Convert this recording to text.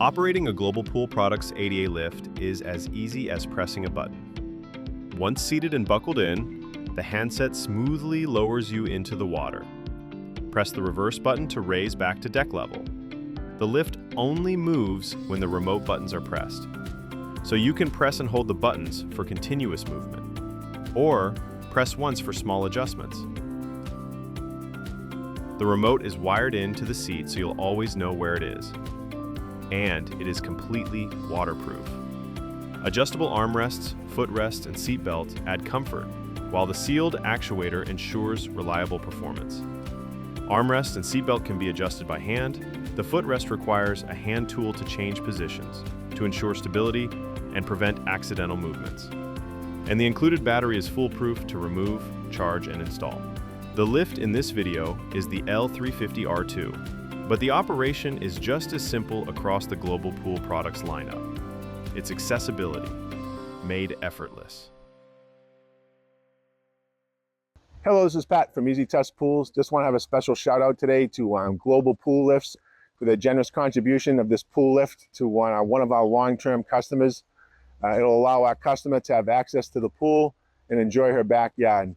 Operating a Global Pool Products ADA lift is as easy as pressing a button. Once seated and buckled in, the handset smoothly lowers you into the water. Press the reverse button to raise back to deck level. The lift only moves when the remote buttons are pressed, so you can press and hold the buttons for continuous movement, or press once for small adjustments. The remote is wired into the seat so you'll always know where it is. And it is completely waterproof. Adjustable armrests, footrests, and seat belt add comfort, while the sealed actuator ensures reliable performance. Armrest and seatbelt can be adjusted by hand. The footrest requires a hand tool to change positions to ensure stability and prevent accidental movements. And the included battery is foolproof to remove, charge, and install. The lift in this video is the L350R2. But the operation is just as simple across the Global Pool Products lineup. It's accessibility, made effortless. Hello, this is Pat from Easy Test Pools. Just want to have a special shout out today to Global Pool Lifts for their generous contribution of this pool lift to one of our long-term customers. It'll allow our customer to have access to the pool and enjoy her backyard.